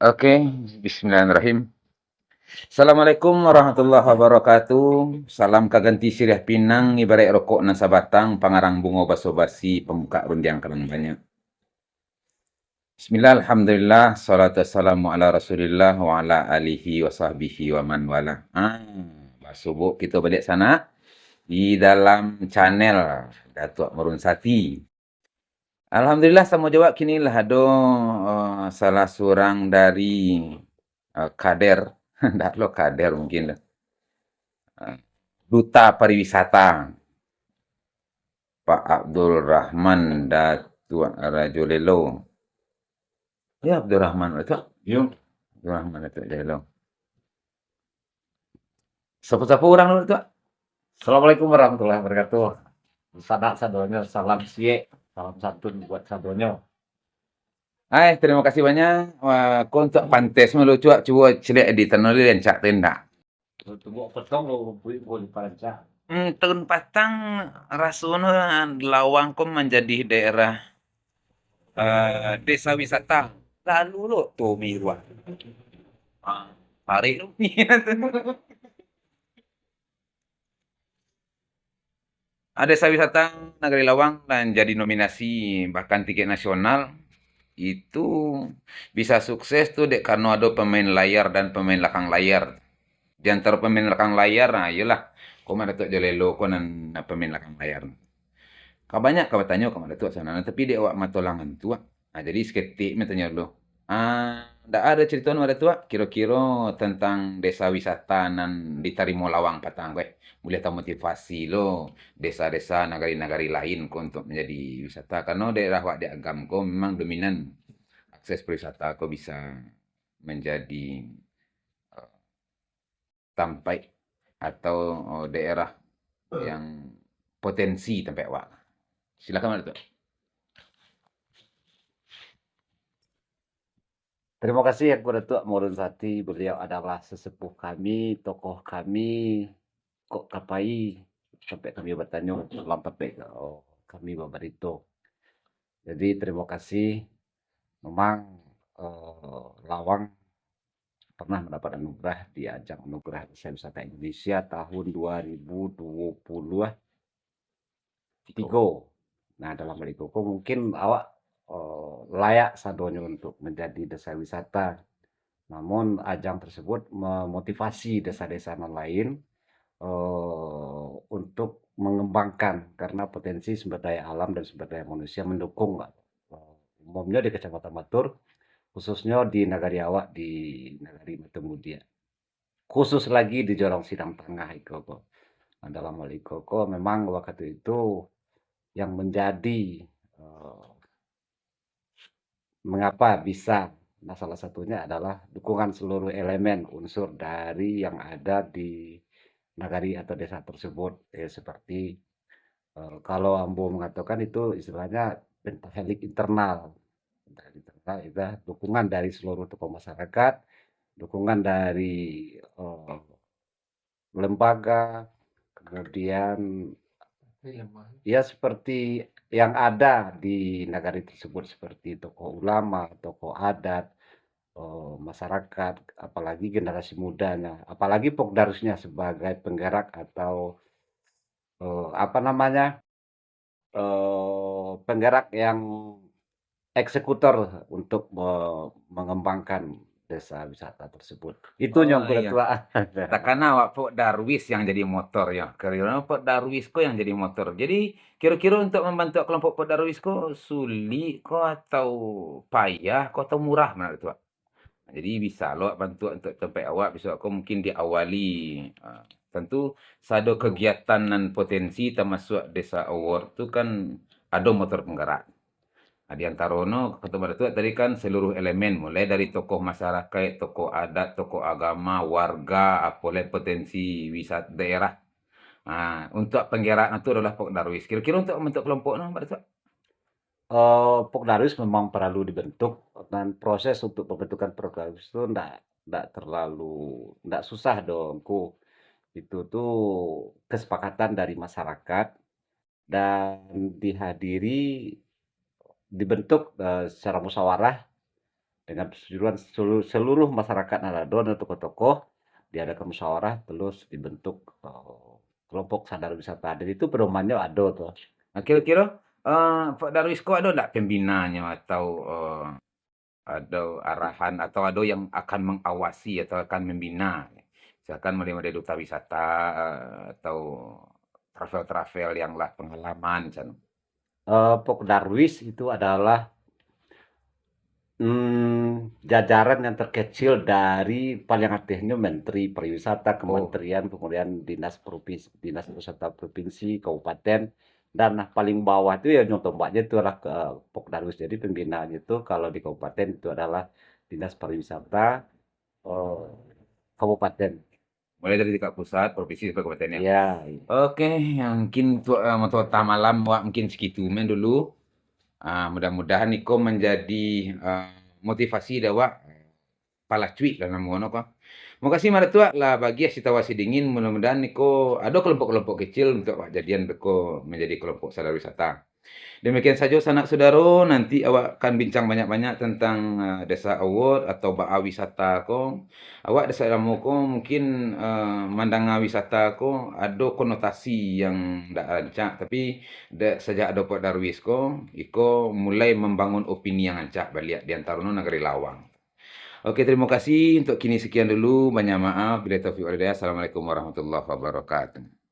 Oke, bismillahirrahmanirrahim. Assalamualaikum warahmatullahi wabarakatuh. Salam kaganti siriah pinang, ibarat rokok nan sabatang, pangarang bungo baso basi, pembuka rundiang kerang banyak. Bismillah, alhamdulillah, salatu wassalamu ala rasulillah wa ala alihi wa sahbihi wa man wala. Basubuk kita balik sana di dalam channel Datuk Merun Sati. Alhamdulillah sama jawab kini lah ada salah seorang dari kader, ndak lo kader mungkin lah. Duta Pariwisata Pak Abdul Rahman Datuk Rajolelo. Ya Abdul Rahman itu. Yo. Abdul Rahman Datuk Rajolelo. Siapa-siapa orang dulu itu? Assalamualaikum warahmatullahi wabarakatuh. Sanak sadonyo, salam siye, salam santun buat sadonyo. Hai, terima kasih banyak. Wah, kau untuk pantes melucu, coba celik di tanah yang cak tenda. Tunggu petong lo bui boleh panca. Tahun patang rasanya Lawang kau menjadi daerah desa wisata. Lalu lo tuh Mirwa. Tarik lu. Ada desa wisata Negeri Lawang dan jadi nominasi bahkan tiket nasional itu bisa sukses tuh dek karena ada pemain layar dan pemain belakang layar. Di antara pemain belakang layar, nah iyalah, kau mana tuh Jolelo, kau nan pemain belakang layar. Kau banyak kau bertanya kau mana tuh sana, nah, tapi dia awak matolangan tua. Nah, jadi seketik tanya lo. Ndak ada cerita ada tua, kira-kira tentang desa wisata nan ditarimo Lawang patang gue. Boleh tahu motivasi lo desa-desa nagari-nagari lain kau untuk menjadi wisata karena daerah wak di agam kau memang dominan akses perwisata kau bisa menjadi sampai atau daerah yang potensi tempat awak. Silakan Mas Datuk. Terima kasih ya kepada Tuk Morun Sati. Beliau adalah sesepuh kami, tokoh kami, kok kapai sampai kami bertanya dalam topik kami Babarito. Jadi terima kasih. Memang Lawang pernah mendapat anugerah di ajang anugerah Desa Wisata Indonesia tahun 2023. Nah, dalam hal itu mungkin awak layak sadonyo untuk menjadi desa wisata. Namun ajang tersebut memotivasi desa-desa lain untuk mengembangkan karena potensi sumber daya alam dan sumber daya manusia mendukung umumnya di Kecamatan Batur, khususnya di Nagari Awak di Nagari Metemudia. Khusus lagi di Jorong Sidang Tengah Ikoko. Nah, dalam hal Ikoko memang waktu itu yang menjadi mengapa bisa, nah salah satunya adalah dukungan seluruh elemen unsur dari yang ada di nagari atau desa tersebut, seperti kalau Ambo mengatakan itu istilahnya pentahelik internal. Internal itu dukungan dari seluruh tokoh masyarakat, dukungan dari lembaga, kemudian ya seperti yang ada di nagari tersebut seperti tokoh ulama, tokoh adat, masyarakat, apalagi generasi mudanya, apalagi Pokdarusnya sebagai penggerak atau apa namanya penggerak yang eksekutor untuk mengembangkan desa wisata tersebut. Itu Oh yang iya. tua. Takana awak Pok Darwis yang jadi motor ya. Karena Pok Darwis ko yang jadi motor. Jadi kira-kira untuk membantu kelompok Pok Darwis ko sulit ko atau payah ko atau murah menurut Wak? Nah, jadi bisa lo bantu untuk tempat awak bisa aku mungkin diawali tentu sado kegiatan dan potensi termasuk desa award itu kan ada motor penggerak. Nah, di antarono ketemu itu tadi kan seluruh elemen mulai dari tokoh masyarakat, tokoh adat, tokoh agama, warga, apalagi potensi wisata daerah. Nah, untuk penggerak itu adalah Pok Darwis. Kira-kira untuk membentuk kelompok no, Mbak Datuk? Pokdarwis memang perlu dibentuk dan proses untuk pembentukan Pokdarwis itu enggak terlalu enggak susah dong. Itu tuh kesepakatan dari masyarakat dan dihadiri dibentuk, secara musyawarah dengan persetujuan seluruh masyarakat Manado dan tokoh-tokoh, diadakan musyawarah terus dibentuk, kelompok sadar wisata dan itu pedomannya ada tuh. Nah, kira-kira, Pak Darwis kok ada ndak pembinanya atau, ada arahan atau ada yang akan mengawasi atau akan membina? Misalkan model-model duta wisata, atau travel-travel yang lah pengalaman can. Pok Darwis itu adalah jajaran yang terkecil dari paling atasnya Menteri Pariwisata, Oh, Kementerian, kemudian Dinas Wisata Provinsi, Kabupaten, dan paling bawah itu ya nyontombaknya itu adalah ke Pokdarwis. Jadi pembinaannya itu kalau di kabupaten itu adalah Dinas Pariwisata eh, Kabupaten. mulai dari tingkat pusat, provinsi sampai kabupaten ya. Ya, Oke, ya mungkin untuk, untuk malam wak mungkin segitu men dulu. Mudah-mudahan niko menjadi motivasi dah pala cuik lah nama ono kok. Makasih maratua lah bagi situasi dingin mudah-mudahan niko ada kelompok-kelompok kecil untuk jadian beko menjadi kelompok sadar wisata. Demikian saja sanak saudaro, nanti awak akan bincang banyak-banyak tentang Desa Award atau Baa Wisata ko. Awak desa ilmu ko mungkin mandanga wisata ko ada konotasi yang ndak rancak, tapi sejak ada Pak Darwis ko, iko mulai membangun opini yang rancak baliak di antara negeri Lawang. Oke, terima kasih untuk kini sekian dulu. Banyak maaf. Bila taufiq wal hidayah. Assalamualaikum warahmatullahi wabarakatuh.